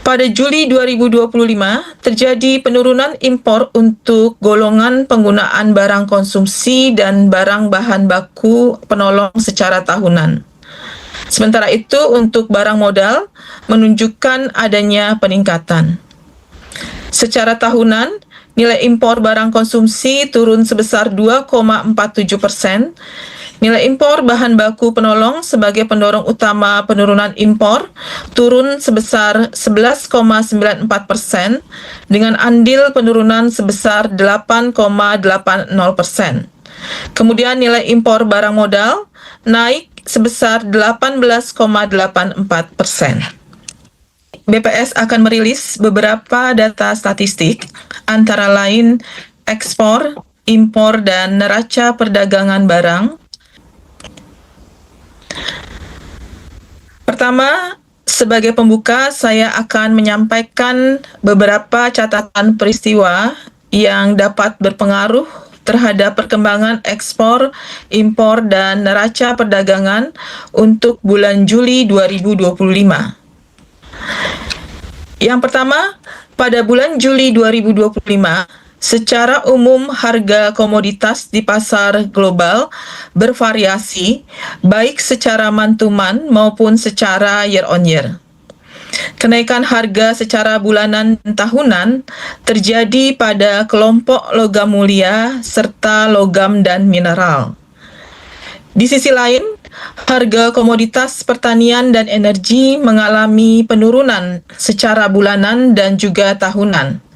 Pada Juli 2025, terjadi penurunan impor untuk golongan penggunaan barang konsumsi dan barang bahan baku penolong secara tahunan. Sementara itu, untuk barang modal menunjukkan adanya peningkatan. Secara tahunan, nilai impor barang konsumsi turun sebesar 2,47%. Nilai impor bahan baku penolong sebagai pendorong utama penurunan impor turun sebesar 11,94% dengan andil penurunan sebesar 8,80%. Kemudian nilai impor barang modal naik sebesar 18,84%. BPS akan merilis beberapa data statistik, antara lain ekspor, impor, dan neraca perdagangan barang. Pertama, sebagai pembuka, saya akan menyampaikan beberapa catatan peristiwa yang dapat berpengaruh terhadap perkembangan ekspor, impor, dan neraca perdagangan untuk bulan Juli 2025. Yang pertama, pada bulan Juli 2025, secara umum harga komoditas di pasar global bervariasi, baik secara month-to-month maupun secara year-on-year. Kenaikan harga secara bulanan dan tahunan terjadi pada kelompok logam mulia serta logam dan mineral. Di sisi lain, harga komoditas pertanian dan energi mengalami penurunan secara bulanan dan juga tahunan.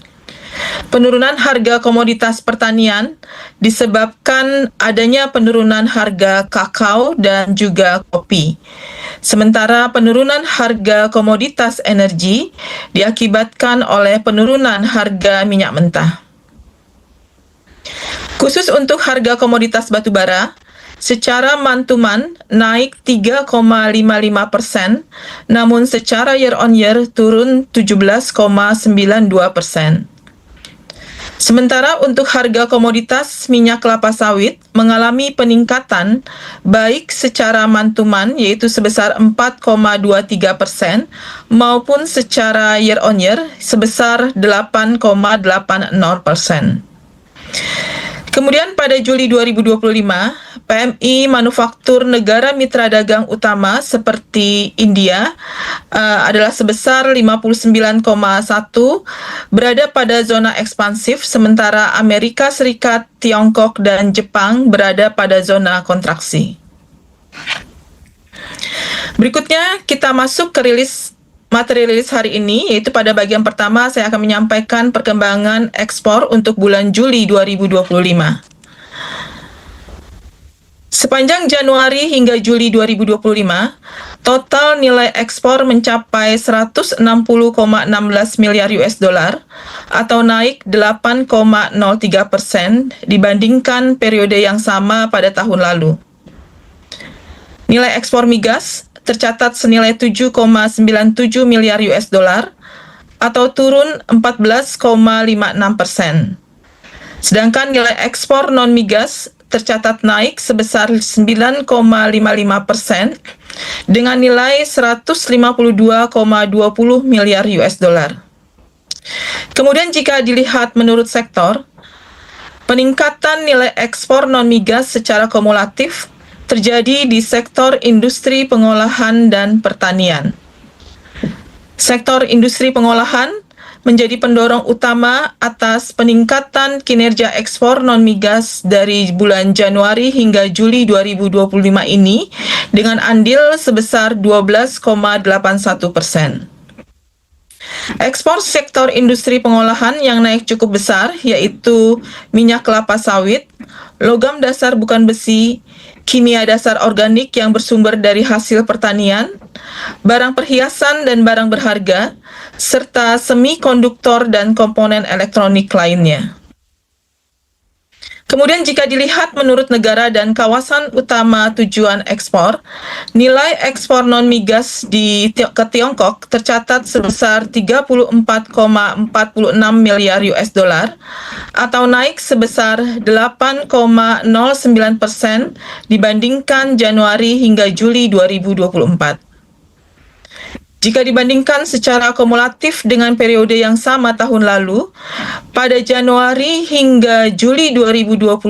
Penurunan harga komoditas pertanian disebabkan adanya penurunan harga kakao dan juga kopi. Sementara penurunan harga komoditas energi diakibatkan oleh penurunan harga minyak mentah. Khusus untuk harga komoditas batubara, secara month-to-month naik 3,55%, namun secara year-on-year turun 17,92%. Sementara untuk harga komoditas minyak kelapa sawit mengalami peningkatan baik secara month-to-month yaitu sebesar 4,23% maupun secara year-on-year sebesar 8,80%. Kemudian pada Juli 2025, PMI manufaktur negara mitra dagang utama seperti India adalah sebesar 59,1, berada pada zona ekspansif, sementara Amerika Serikat, Tiongkok, dan Jepang berada pada zona kontraksi. Berikutnya kita masuk ke materi rilis hari ini, yaitu pada bagian pertama saya akan menyampaikan perkembangan ekspor untuk bulan Juli 2025. Sepanjang Januari hingga Juli 2025, total nilai ekspor mencapai 160,16 miliar US dollar atau naik 8,03% dibandingkan periode yang sama pada tahun lalu. Nilai ekspor migas tercatat senilai 7,97 miliar US dollar atau turun 14,56%. Sedangkan nilai ekspor non-migas tercatat naik sebesar 9,55% dengan nilai 152,20 miliar US dollar. Kemudian jika dilihat menurut sektor, peningkatan nilai ekspor non-migas secara kumulatif terjadi di sektor industri pengolahan dan pertanian. Sektor industri pengolahan menjadi pendorong utama atas peningkatan kinerja ekspor non-migas dari bulan Januari hingga Juli 2025 ini dengan andil sebesar 12,81%. Ekspor sektor industri pengolahan yang naik cukup besar yaitu minyak kelapa sawit, logam dasar bukan besi, kimia dasar organik yang bersumber dari hasil pertanian, barang perhiasan dan barang berharga, serta semikonduktor dan komponen elektronik lainnya. Kemudian jika dilihat menurut negara dan kawasan utama tujuan ekspor, nilai ekspor non-migas ke Tiongkok tercatat sebesar 34,46 miliar US dollar atau naik sebesar 8,09% dibandingkan Januari hingga Juli 2024. Jika dibandingkan secara kumulatif dengan periode yang sama tahun lalu, pada Januari hingga Juli 2025,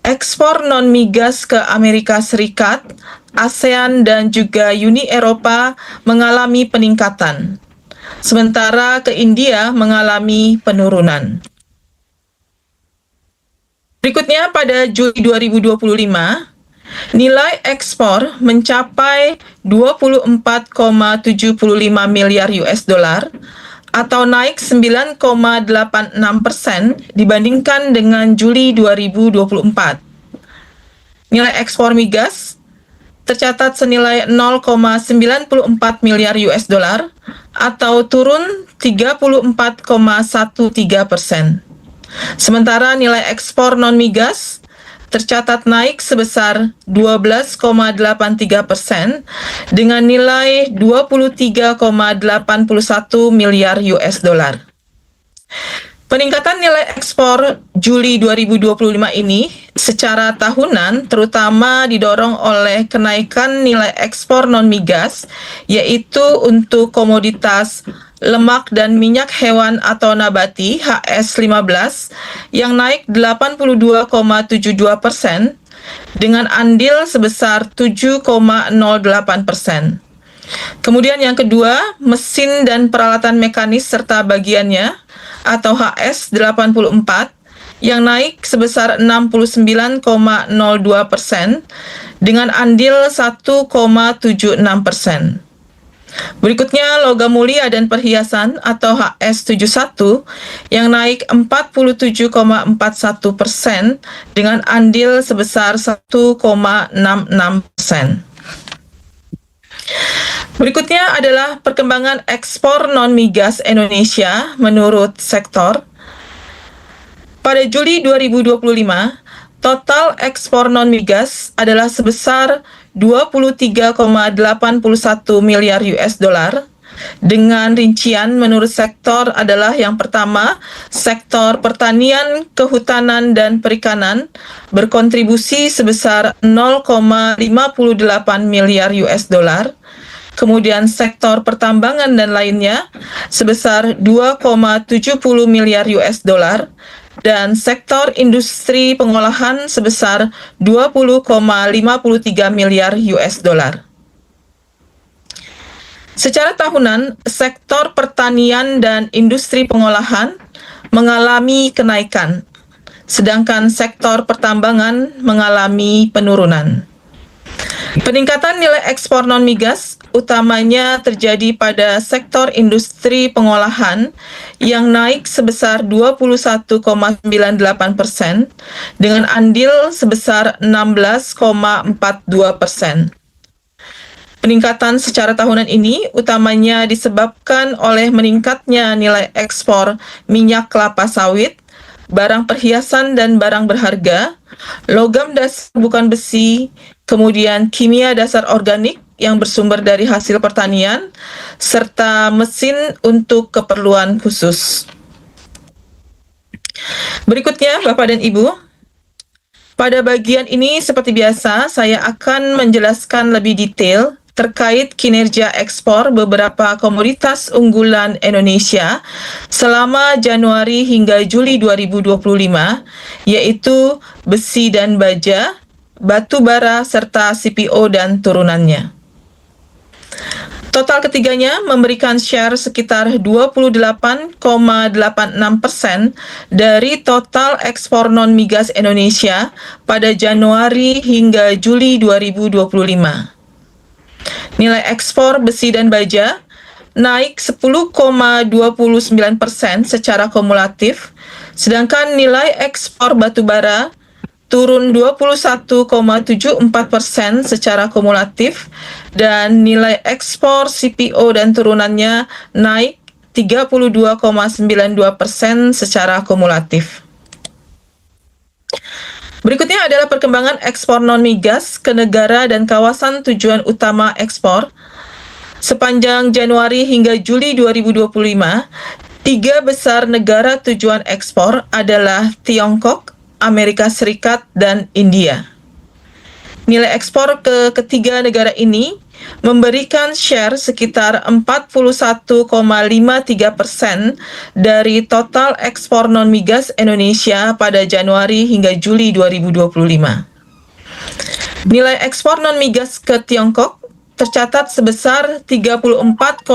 ekspor non-migas ke Amerika Serikat, ASEAN, dan juga Uni Eropa mengalami peningkatan, sementara ke India mengalami penurunan. Berikutnya, pada Juli 2025, nilai ekspor mencapai 24,75 miliar US dollar atau naik 9,86% dibandingkan dengan Juli 2024. Nilai ekspor migas tercatat senilai 0,94 miliar US dollar atau turun 34,13%. Sementara nilai ekspor non-migas tercatat naik sebesar 12,83% dengan nilai 23,81 miliar US dollar. Peningkatan nilai ekspor Juli 2025 ini secara tahunan terutama didorong oleh kenaikan nilai ekspor non-migas, yaitu untuk komoditas lemak dan minyak hewan atau nabati HS15 yang naik 82,72% dengan andil sebesar 7,08%. Kemudian yang kedua, mesin dan peralatan mekanis serta bagiannya atau HS84 yang naik sebesar 69,02% dengan andil 1,76%. Berikutnya logam mulia dan perhiasan atau HS71 yang naik 47,41% dengan andil sebesar 1,66%. Berikutnya adalah perkembangan ekspor non-migas Indonesia menurut sektor. Pada Juli 2025, total ekspor non-migas adalah sebesar 23,81 miliar US dollar dengan rincian menurut sektor adalah yang pertama, sektor pertanian, kehutanan, dan perikanan berkontribusi sebesar 0,58 miliar US dollar. Kemudian sektor pertambangan dan lainnya sebesar 2,70 miliar US dollar. Dan sektor industri pengolahan sebesar 20,53 miliar US dollar. Secara tahunan, sektor pertanian dan industri pengolahan mengalami kenaikan, sedangkan sektor pertambangan mengalami penurunan. Peningkatan nilai ekspor non-migas utamanya terjadi pada sektor industri pengolahan yang naik sebesar 21,98% dengan andil sebesar 16,42%. Peningkatan secara tahunan ini utamanya disebabkan oleh meningkatnya nilai ekspor minyak kelapa sawit, barang perhiasan dan barang berharga, logam dasar bukan besi, kemudian kimia dasar organik yang bersumber dari hasil pertanian, serta mesin untuk keperluan khusus. Berikutnya, Bapak dan Ibu, pada bagian ini seperti biasa, saya akan menjelaskan lebih detail terkait kinerja ekspor beberapa komoditas unggulan Indonesia selama Januari hingga Juli 2025, yaitu besi dan baja, batu bara, serta CPO dan turunannya. Total ketiganya memberikan share sekitar 28,86% dari total ekspor non-migas Indonesia pada Januari hingga Juli 2025. Nilai ekspor besi dan baja naik 10,29% secara kumulatif, sedangkan nilai ekspor batu bara turun 21,74% secara kumulatif, dan nilai ekspor CPO dan turunannya naik 32,92% secara kumulatif. Berikutnya adalah perkembangan ekspor non-migas ke negara dan kawasan tujuan utama ekspor. Sepanjang Januari hingga Juli 2025, 3 besar negara tujuan ekspor adalah Tiongkok, Amerika Serikat, dan India. Nilai ekspor ke ketiga negara ini memberikan share sekitar 41,53% dari total ekspor non-migas Indonesia pada Januari hingga Juli 2025. Nilai ekspor non-migas ke Tiongkok tercatat sebesar 34,46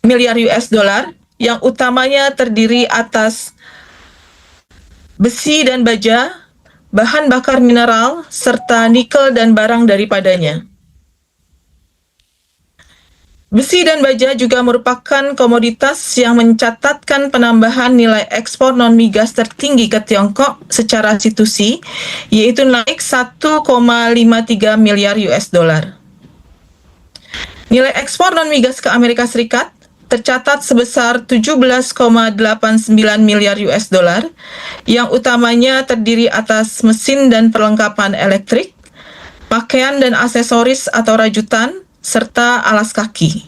miliar US dollar, yang utamanya terdiri atas besi dan baja, bahan bakar mineral, serta nikel dan barang daripadanya. Besi dan baja juga merupakan komoditas yang mencatatkan penambahan nilai ekspor non-migas tertinggi ke Tiongkok secara institusi, yaitu naik 1,53 miliar US dollar. Nilai ekspor non-migas ke Amerika Serikat tercatat sebesar 17,89 miliar US dollar, yang utamanya terdiri atas mesin dan perlengkapan elektrik, pakaian dan aksesoris atau rajutan, serta alas kaki.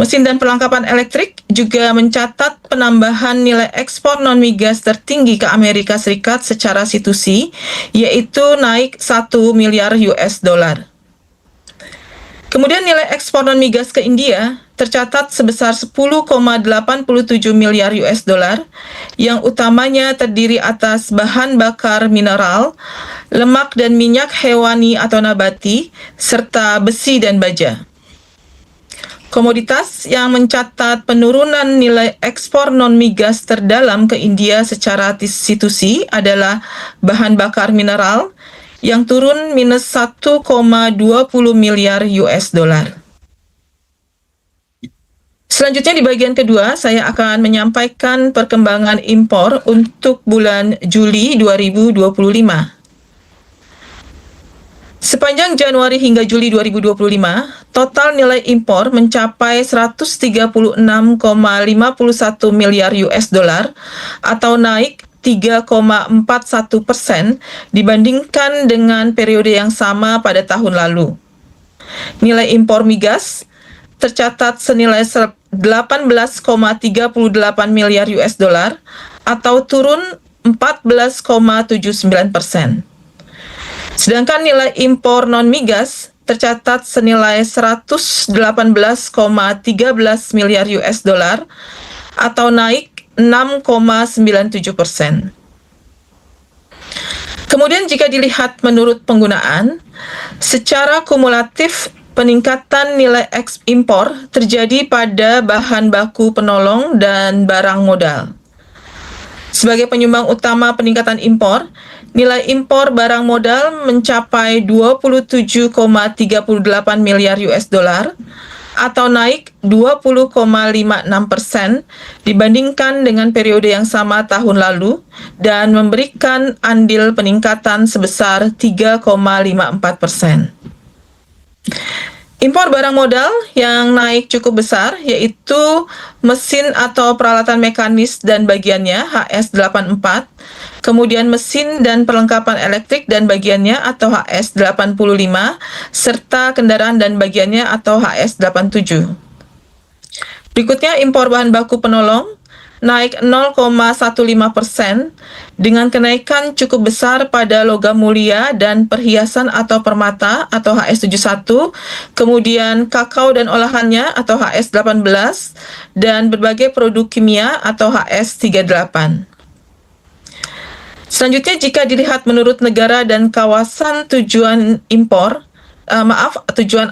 Mesin dan perlengkapan elektrik juga mencatat penambahan nilai ekspor non-migas tertinggi ke Amerika Serikat secara institusi, yaitu naik 1 miliar US dollar. Kemudian nilai ekspor non-migas ke India tercatat sebesar 10,87 miliar US dollar, yang utamanya terdiri atas bahan bakar mineral, lemak dan minyak hewani atau nabati, serta besi dan baja. Komoditas yang mencatat penurunan nilai ekspor non-migas terdalam ke India secara institusi adalah bahan bakar mineral, yang turun minus 1,20 miliar US dollar. Selanjutnya di bagian kedua, saya akan menyampaikan perkembangan impor untuk bulan Juli 2025. Sepanjang Januari hingga Juli 2025, total nilai impor mencapai 136,51 miliar US dollar atau naik 3,41% dibandingkan dengan periode yang sama pada tahun lalu. Nilai impor migas tercatat senilai 18,38 miliar US dollar atau turun 14,79%. Sedangkan nilai impor non-migas tercatat senilai 118,13 miliar US dollar atau naik 6,97%. Kemudian jika dilihat menurut penggunaan, secara kumulatif peningkatan nilai impor terjadi pada bahan baku penolong dan barang modal. Sebagai penyumbang utama peningkatan impor, nilai impor barang modal mencapai 27,38 miliar US dollar atau naik 20,56% dibandingkan dengan periode yang sama tahun lalu dan memberikan andil peningkatan sebesar 3,54%. Impor barang modal yang naik cukup besar yaitu mesin atau peralatan mekanis dan bagiannya HS84, kemudian mesin dan perlengkapan elektrik dan bagiannya atau HS85, serta kendaraan dan bagiannya atau HS87. Berikutnya impor bahan baku penolong naik 0,15% dengan kenaikan cukup besar pada logam mulia dan perhiasan atau permata atau HS71, kemudian kakao dan olahannya atau HS18, dan berbagai produk kimia atau HS38. Selanjutnya jika dilihat menurut negara dan kawasan tujuan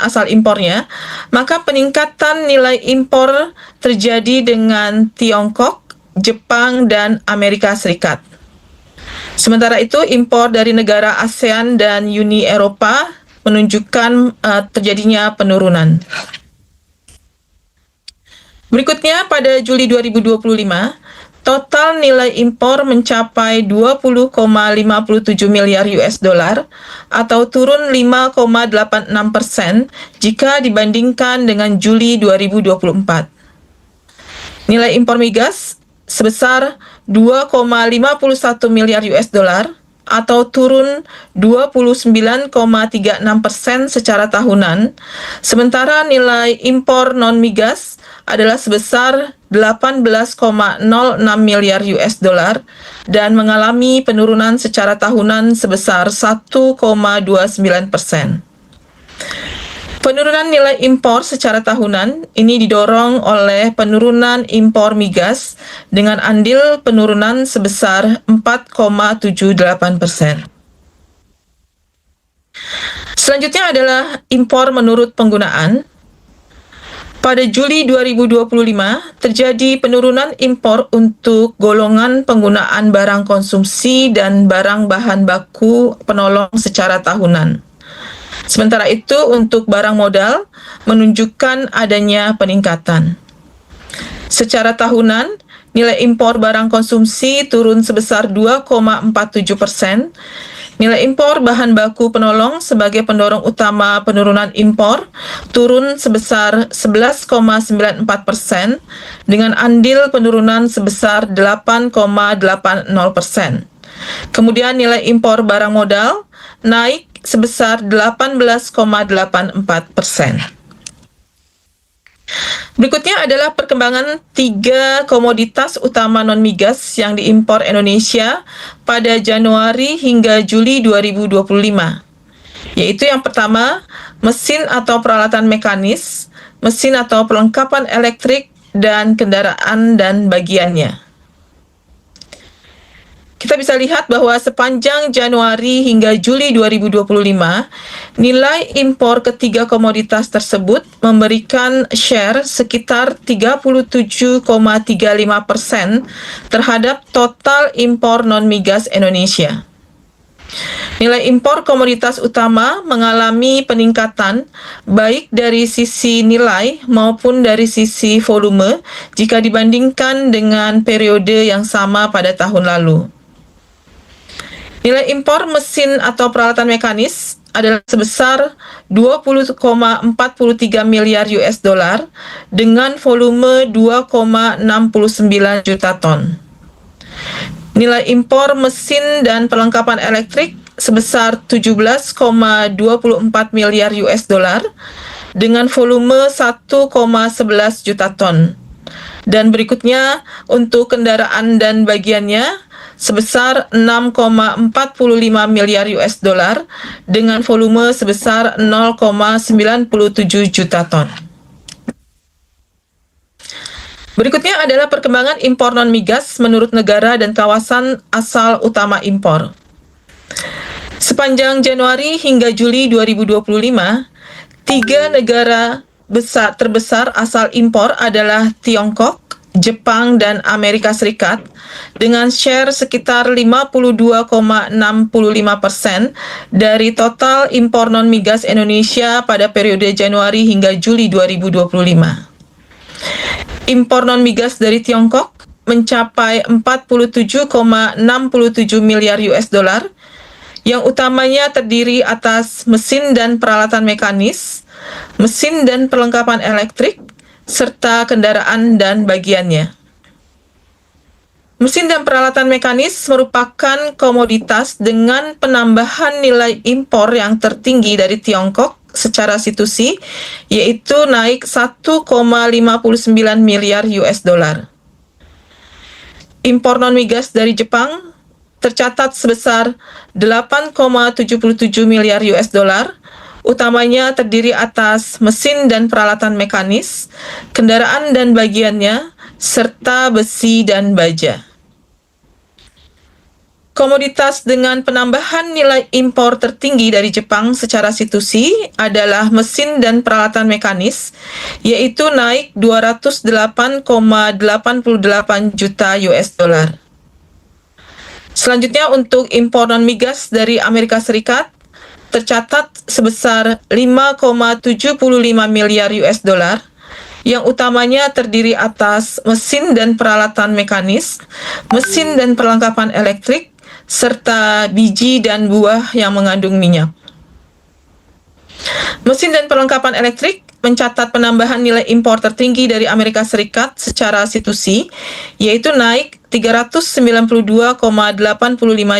asal impornya, maka peningkatan nilai impor terjadi dengan Tiongkok, Jepang, dan Amerika Serikat. Sementara itu, impor dari negara ASEAN dan Uni Eropa menunjukkan terjadinya penurunan. Berikutnya, pada Juli 2025, total nilai impor mencapai 20,57 miliar US dollar atau turun 5,86% jika dibandingkan dengan Juli 2024. Nilai impor migas sebesar 2,51 miliar US dollar atau turun 29,36% secara tahunan, sementara nilai impor non-migas adalah sebesar 18,06 miliar US dollar dan mengalami penurunan secara tahunan sebesar 1,29%. Penurunan nilai impor secara tahunan ini didorong oleh penurunan impor migas dengan andil penurunan sebesar 4,78%. Selanjutnya adalah impor menurut penggunaan. Pada Juli 2025, terjadi penurunan impor untuk golongan penggunaan barang konsumsi dan barang bahan baku penolong secara tahunan. Sementara itu, untuk barang modal menunjukkan adanya peningkatan. Secara tahunan, nilai impor barang konsumsi turun sebesar 2,47%. Nilai impor bahan baku penolong sebagai pendorong utama penurunan impor turun sebesar 11,94% dengan andil penurunan sebesar 8,80%. Kemudian nilai impor barang modal naik sebesar 18,84%. Berikutnya adalah perkembangan 3 komoditas utama non-migas yang diimpor Indonesia pada Januari hingga Juli 2025, yaitu yang pertama, mesin atau peralatan mekanis, mesin atau perlengkapan elektrik, dan kendaraan dan bagiannya. Kita bisa lihat bahwa sepanjang Januari hingga Juli 2025, nilai impor ketiga komoditas tersebut memberikan share sekitar 37,35% terhadap total impor non-migas Indonesia. Nilai impor komoditas utama mengalami peningkatan baik dari sisi nilai maupun dari sisi volume jika dibandingkan dengan periode yang sama pada tahun lalu. Nilai impor mesin atau peralatan mekanis adalah sebesar 20,43 miliar US dollar dengan volume 2,69 juta ton. Nilai impor mesin dan perlengkapan elektrik sebesar 17,24 miliar US dollar dengan volume 1,11 juta ton. Dan berikutnya untuk kendaraan dan bagiannya sebesar 6,45 miliar US dollar dengan volume sebesar 0,97 juta ton. Berikutnya adalah perkembangan impor non-migas menurut negara dan kawasan asal utama impor. Sepanjang Januari hingga Juli 2025, 3 negara terbesar asal impor adalah Tiongkok, Jepang, dan Amerika Serikat dengan share sekitar 52,65% dari total impor non-migas Indonesia pada periode Januari hingga Juli 2025. Impor non-migas dari Tiongkok mencapai 47,67 miliar US dollar, yang utamanya terdiri atas mesin dan peralatan mekanis, mesin dan perlengkapan elektrik, serta kendaraan dan bagiannya. Mesin dan peralatan mekanis merupakan komoditas dengan penambahan nilai impor yang tertinggi dari Tiongkok secara situsi, yaitu naik 1,59 miliar US dollar. Impor non-migas dari Jepang tercatat sebesar 8,77 miliar US dollar, utamanya terdiri atas mesin dan peralatan mekanis, kendaraan dan bagiannya, serta besi dan baja. Komoditas dengan penambahan nilai impor tertinggi dari Jepang secara situsi adalah mesin dan peralatan mekanis, yaitu naik 208,88 juta US dollar. Selanjutnya untuk impor non-migas dari Amerika Serikat tercatat sebesar 5,75 miliar US dollar, yang utamanya terdiri atas mesin dan peralatan mekanis, mesin dan perlengkapan elektrik, serta biji dan buah yang mengandung minyak. Mesin dan perlengkapan elektrik mencatat penambahan nilai impor tertinggi dari Amerika Serikat secara situsi, yaitu naik 392,85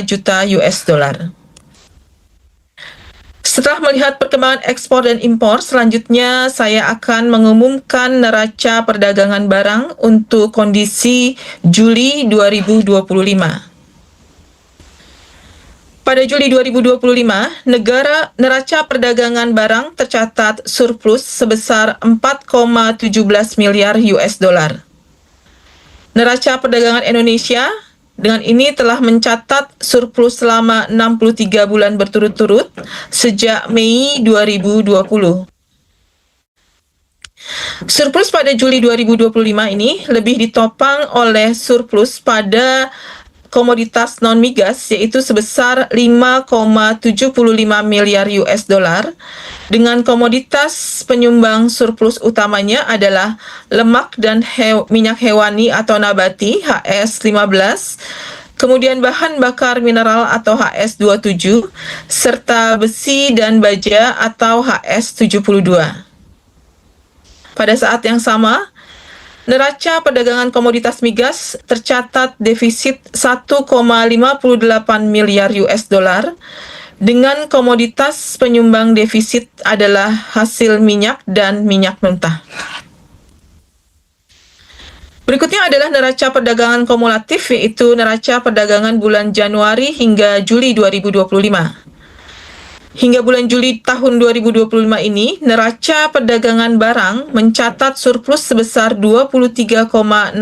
juta US dollar. Setelah melihat perkembangan ekspor dan impor, selanjutnya saya akan mengumumkan neraca perdagangan barang untuk kondisi Juli 2025. Pada Juli 2025, neraca perdagangan barang tercatat surplus sebesar 4,17 miliar US dollar. Neraca perdagangan Indonesia dengan ini telah mencatat surplus selama 63 bulan berturut-turut sejak Mei 2020. Surplus pada Juli 2025 ini lebih ditopang oleh surplus pada komoditas non-migas, yaitu sebesar 5,75 miliar US dollar, dengan komoditas penyumbang surplus utamanya adalah lemak dan minyak hewani atau nabati HS15, kemudian bahan bakar mineral atau HS27, serta besi dan baja atau HS72. Pada saat yang sama, neraca perdagangan komoditas migas tercatat defisit 1,58 miliar US dollar, dengan komoditas penyumbang defisit adalah hasil minyak dan minyak mentah. Berikutnya adalah neraca perdagangan kumulatif, yaitu neraca perdagangan bulan Januari hingga Juli 2025. Hingga bulan Juli tahun 2025 ini, neraca perdagangan barang mencatat surplus sebesar 23,65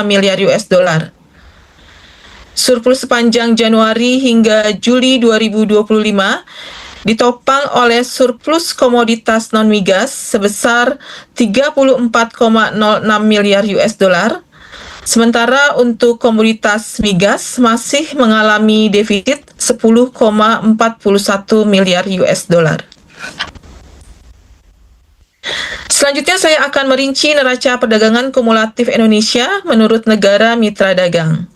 miliar US dollar. Surplus sepanjang Januari hingga Juli 2025 ditopang oleh surplus komoditas non-migas sebesar 34,06 miliar US dollar. Sementara untuk komoditas migas masih mengalami defisit 10,41 miliar US dollar. Selanjutnya saya akan merinci neraca perdagangan kumulatif Indonesia menurut negara mitra dagang.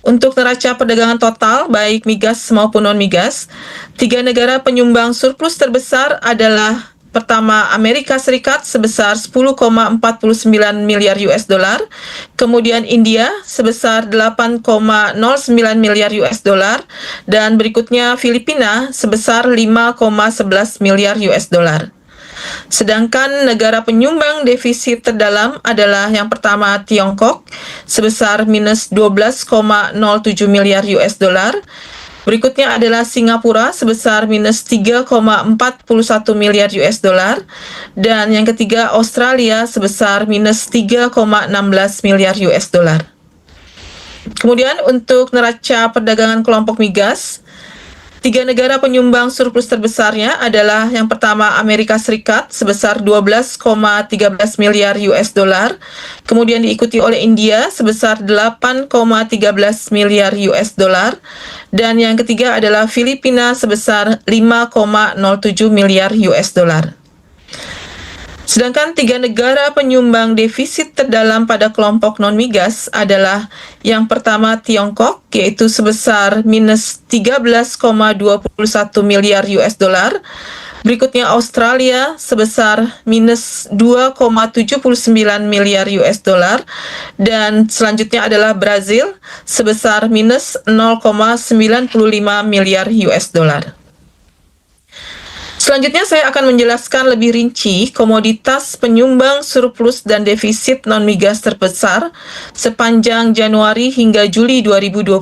Untuk neraca perdagangan total, baik migas maupun non-migas, 3 negara penyumbang surplus terbesar adalah: pertama, Amerika Serikat sebesar 10,49 miliar US dollar, kemudian India sebesar 8,09 miliar US dollar, dan berikutnya Filipina sebesar 5,11 miliar US dollar. Sedangkan negara penyumbang defisit terdalam adalah yang pertama Tiongkok sebesar minus 12,07 miliar US dollar. Berikutnya adalah Singapura sebesar minus 3,41 miliar US dollar, dan yang ketiga Australia sebesar minus 3,16 miliar US dollar. Kemudian untuk neraca perdagangan kelompok migas, 3 negara penyumbang surplus terbesarnya adalah yang pertama Amerika Serikat sebesar 12,13 miliar US dollar, kemudian diikuti oleh India sebesar 8,13 miliar US dollar, dan yang ketiga adalah Filipina sebesar 5,07 miliar US dollar. Sedangkan 3 negara penyumbang defisit terdalam pada kelompok non-migas adalah yang pertama Tiongkok, yaitu sebesar minus 13,21 miliar US dollar. Berikutnya Australia sebesar minus 2,79 miliar US dollar. Dan selanjutnya adalah Brazil sebesar minus 0,95 miliar US dollar. Selanjutnya saya akan menjelaskan lebih rinci komoditas penyumbang surplus dan defisit non-migas terbesar sepanjang Januari hingga Juli 2025.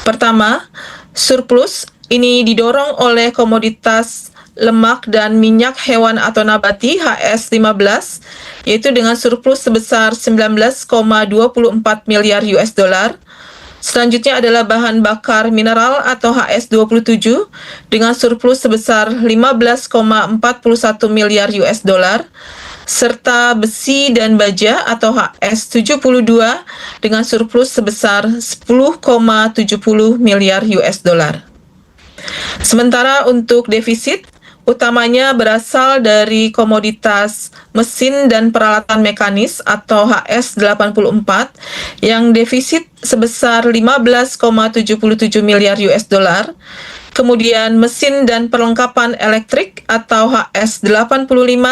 Pertama, surplus ini didorong oleh komoditas lemak dan minyak hewan atau nabati HS15, yaitu dengan surplus sebesar 19,24 miliar US dollar. Selanjutnya adalah bahan bakar mineral atau HS27 dengan surplus sebesar 15,41 miliar US dollar, serta besi dan baja atau HS72 dengan surplus sebesar 10,70 miliar US dollar. Sementara untuk defisit, utamanya berasal dari komoditas mesin dan peralatan mekanis atau HS84 yang defisit sebesar 15,77 miliar US dollar, kemudian mesin dan perlengkapan elektrik atau HS85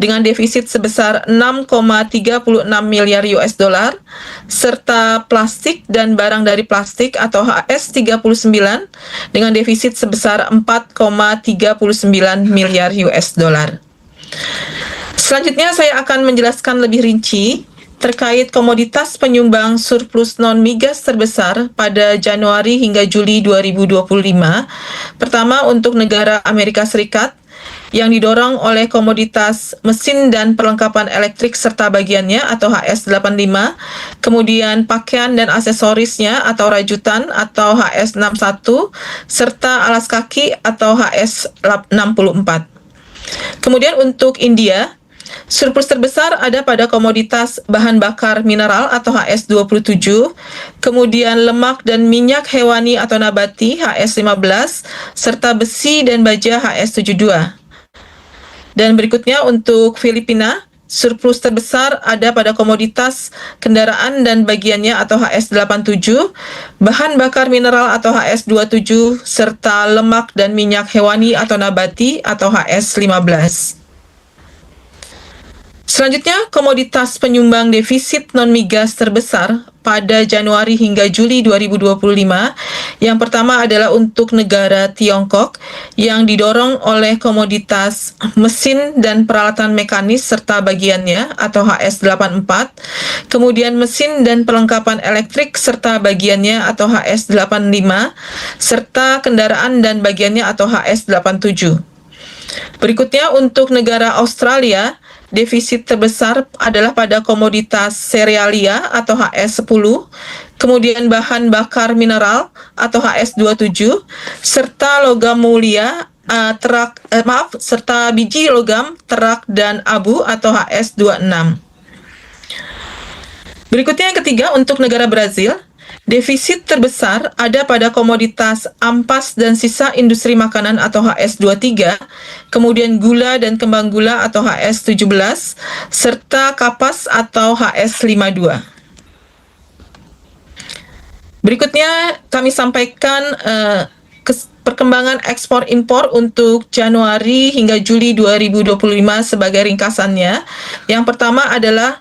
dengan defisit sebesar 6,36 miliar US dollar, serta plastik dan barang dari plastik atau HS39 dengan defisit sebesar 4,39 miliar US dollar. Selanjutnya saya akan menjelaskan lebih rinci terkait komoditas penyumbang surplus non-migas terbesar pada Januari hingga Juli 2025. Pertama, untuk negara Amerika Serikat yang didorong oleh komoditas mesin dan perlengkapan elektrik serta bagiannya atau HS85, kemudian pakaian dan aksesorisnya atau rajutan atau HS61, serta alas kaki atau HS64. Kemudian untuk India, surplus terbesar ada pada komoditas bahan bakar mineral atau HS27, kemudian lemak dan minyak hewani atau nabati HS15, serta besi dan baja HS72. Dan berikutnya untuk Filipina, surplus terbesar ada pada komoditas kendaraan dan bagiannya atau HS87, bahan bakar mineral atau HS27, serta lemak dan minyak hewani atau nabati atau HS15. Selanjutnya, komoditas penyumbang defisit non-migas terbesar pada Januari hingga Juli 2025. Yang pertama adalah untuk negara Tiongkok yang didorong oleh komoditas mesin dan peralatan mekanis serta bagiannya atau HS84, kemudian mesin dan perlengkapan elektrik serta bagiannya atau HS85, serta kendaraan dan bagiannya atau HS87. Berikutnya untuk negara Australia, defisit terbesar adalah pada komoditas serealia atau HS10, kemudian bahan bakar mineral atau HS27, serta logam mulia, serta biji logam, terak, dan abu atau HS26. Berikutnya yang ketiga untuk negara Brazil, defisit terbesar ada pada komoditas ampas dan sisa industri makanan atau HS23, kemudian gula dan kembang gula atau HS17, serta kapas atau HS52. Berikutnya kami sampaikan perkembangan ekspor impor untuk Januari hingga Juli 2025 sebagai ringkasannya. Yang pertama adalah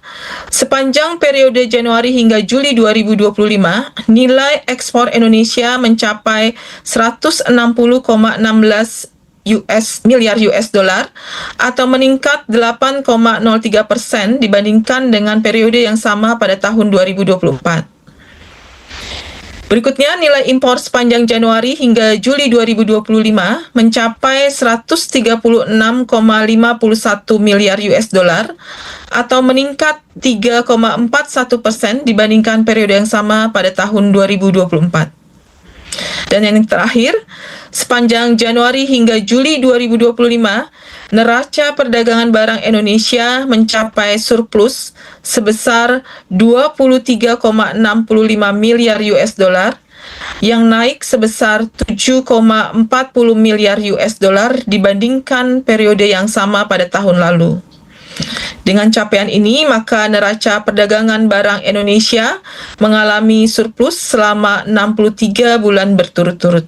sepanjang periode Januari hingga Juli 2025, nilai ekspor Indonesia mencapai 160,16 miliar US dollar atau meningkat 8,03% dibandingkan dengan periode yang sama pada tahun 2024. Berikutnya, nilai impor sepanjang Januari hingga Juli 2025 mencapai 136,51 miliar US dollar atau meningkat 3,41% dibandingkan periode yang sama pada tahun 2024. Dan yang terakhir, sepanjang Januari hingga Juli 2025, neraca perdagangan barang Indonesia mencapai surplus sebesar 23,65 miliar US dollar yang naik sebesar 7,40 miliar US dollar dibandingkan periode yang sama pada tahun lalu. Dengan capaian ini, maka neraca perdagangan barang Indonesia mengalami surplus selama 63 bulan berturut-turut.